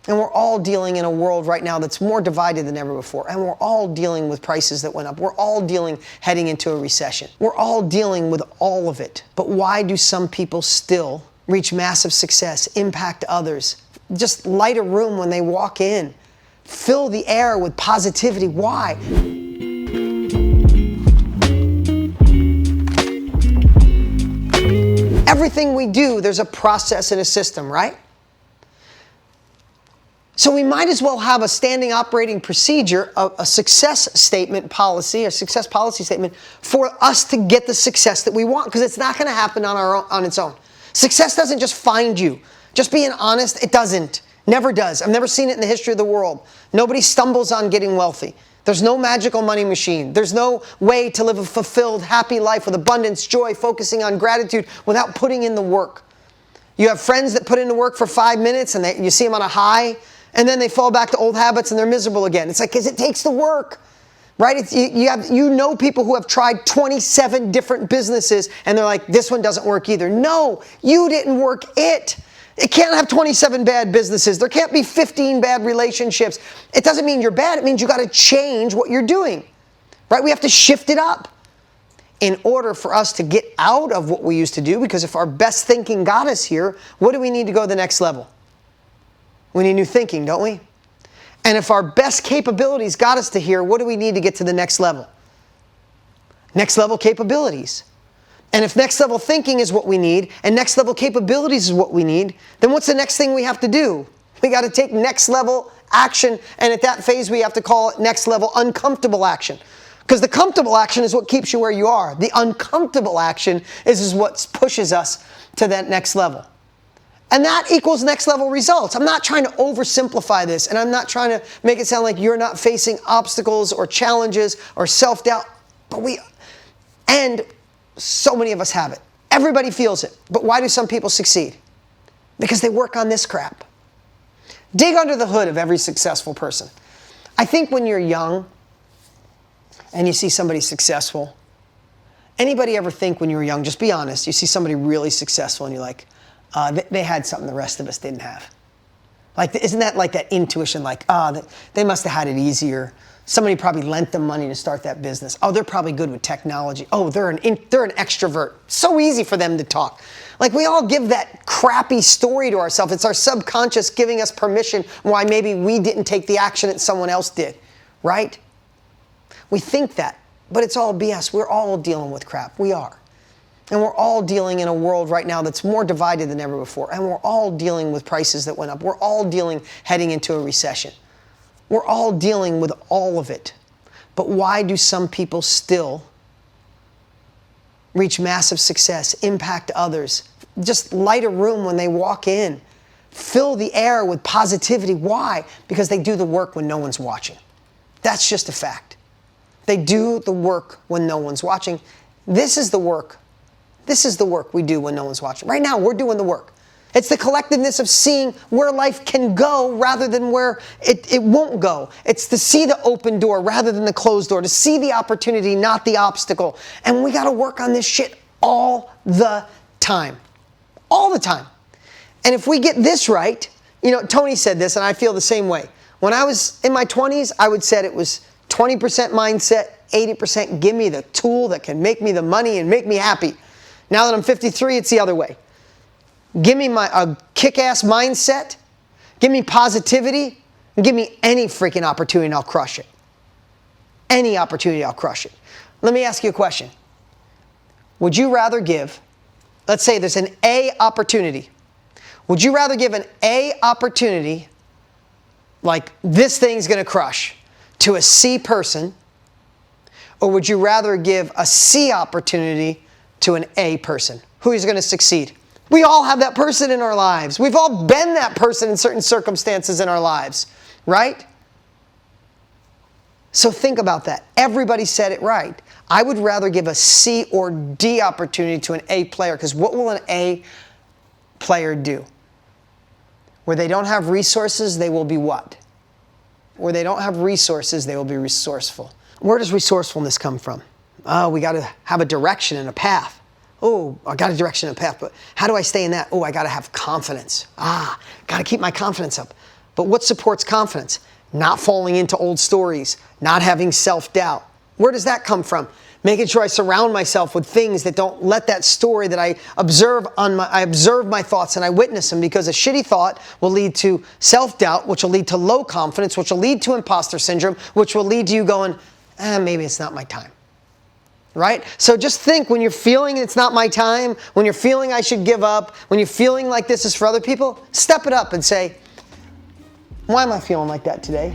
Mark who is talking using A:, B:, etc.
A: And we're all dealing in a world right now that's more divided than ever before. And we're all dealing with prices that went up. We're all heading into a recession. We're all dealing with all of it. But why do some people still reach massive success, impact others, just light a room when they walk in, fill the air with positivity? Why? Everything we do, there's a process and a system, right? So we might as well have a standing operating procedure, a success statement policy, a success policy statement for us to get the success that we want, because it's not going to happen on its own. Success doesn't just find you. Just being honest, it doesn't. Never does. I've never seen it in the history of the world. Nobody stumbles on getting wealthy. There's no magical money machine. There's no way to live a fulfilled, happy life with abundance, joy, focusing on gratitude without putting in the work. You have friends that put in the work for 5 minutes and you see them on a high, and then they fall back to old habits and they're miserable again. It's like, because it takes the work, right? You know people who have tried 27 different businesses and they're like, this one doesn't work either. No, you didn't work it. It can't have 27 bad businesses. There can't be 15 bad relationships. It doesn't mean you're bad. It means you got to change what you're doing, right? We have to shift it up in order for us to get out of what we used to do, because if our best thinking got us here, what do we need to go to the next level? We need new thinking, don't we? And if our best capabilities got us to here, what do we need to get to the next level? Next level capabilities. And if next level thinking is what we need, and next level capabilities is what we need, then what's the next thing we have to do? We got to take next level action, and at that phase we have to call it next level uncomfortable action. Because the comfortable action is what keeps you where you are. The uncomfortable action is what pushes us to that next level. And that equals next level results. I'm not trying to oversimplify this, and I'm not trying to make it sound like you're not facing obstacles or challenges or self-doubt, and so many of us have it. Everybody feels it. But why do some people succeed? Because they work on this crap. Dig under the hood of every successful person. I think when you're young and you see somebody successful, anybody ever think when you were young, just be honest, you see somebody really successful and you're like, they had something the rest of us didn't have. Like, isn't that like that intuition? Like, they must have had it easier. Somebody probably lent them money to start that business. Oh, they're probably good with technology. Oh, they're an extrovert. So easy for them to talk. Like, we all give that crappy story to ourselves. It's our subconscious giving us permission why maybe we didn't take the action that someone else did, right? We think that, but it's all BS. We're all dealing with crap. We are. And we're all dealing in a world right now that's more divided than ever before. And we're all dealing with prices that went up. We're all heading into a recession. We're all dealing with all of it. But why do some people still reach massive success, impact others, just light a room when they walk in, fill the air with positivity? Why? Because they do the work when no one's watching. That's just a fact. They do the work when no one's watching. This is the work. This is the work we do when no one's watching. Right now, we're doing the work. It's the collectiveness of seeing where life can go rather than where it won't go. It's to see the open door rather than the closed door, to see the opportunity, not the obstacle. And we got to work on this shit all the time. All the time. And if we get this right, Tony said this, and I feel the same way. When I was in my 20s, I would say it was 20% mindset, 80% give me the tool that can make me the money and make me happy. Now that I'm 53, it's the other way. Give me a kick-ass mindset, give me positivity, and give me any freaking opportunity and I'll crush it. Any opportunity, I'll crush it. Let me ask you a question. Would you rather give, let's say there's an A opportunity. Would you rather give an A opportunity, like this thing's gonna crush, to a C person, or would you rather give a C opportunity to an A person? Who is going to succeed? We all have that person in our lives. We've all been that person in certain circumstances in our lives, right? So think about that. Everybody said it right. I would rather give a C or D opportunity to an A player, because what will an A player do? Where they don't have resources, they will be what? Where they don't have resources, they will be resourceful. Where does resourcefulness come from? Oh, we got to have a direction and a path. Oh, I got a direction and a path, but how do I stay in that? Oh, I got to have confidence. Got to keep my confidence up. But what supports confidence? Not falling into old stories, not having self-doubt. Where does that come from? Making sure I surround myself with things that don't let that story that I observe my thoughts and I witness them, because a shitty thought will lead to self-doubt, which will lead to low confidence, which will lead to imposter syndrome, which will lead to you going, maybe it's not my time. Right? So just think, when you're feeling it's not my time, when you're feeling I should give up, when you're feeling like this is for other people, step it up and say, why am I feeling like that today?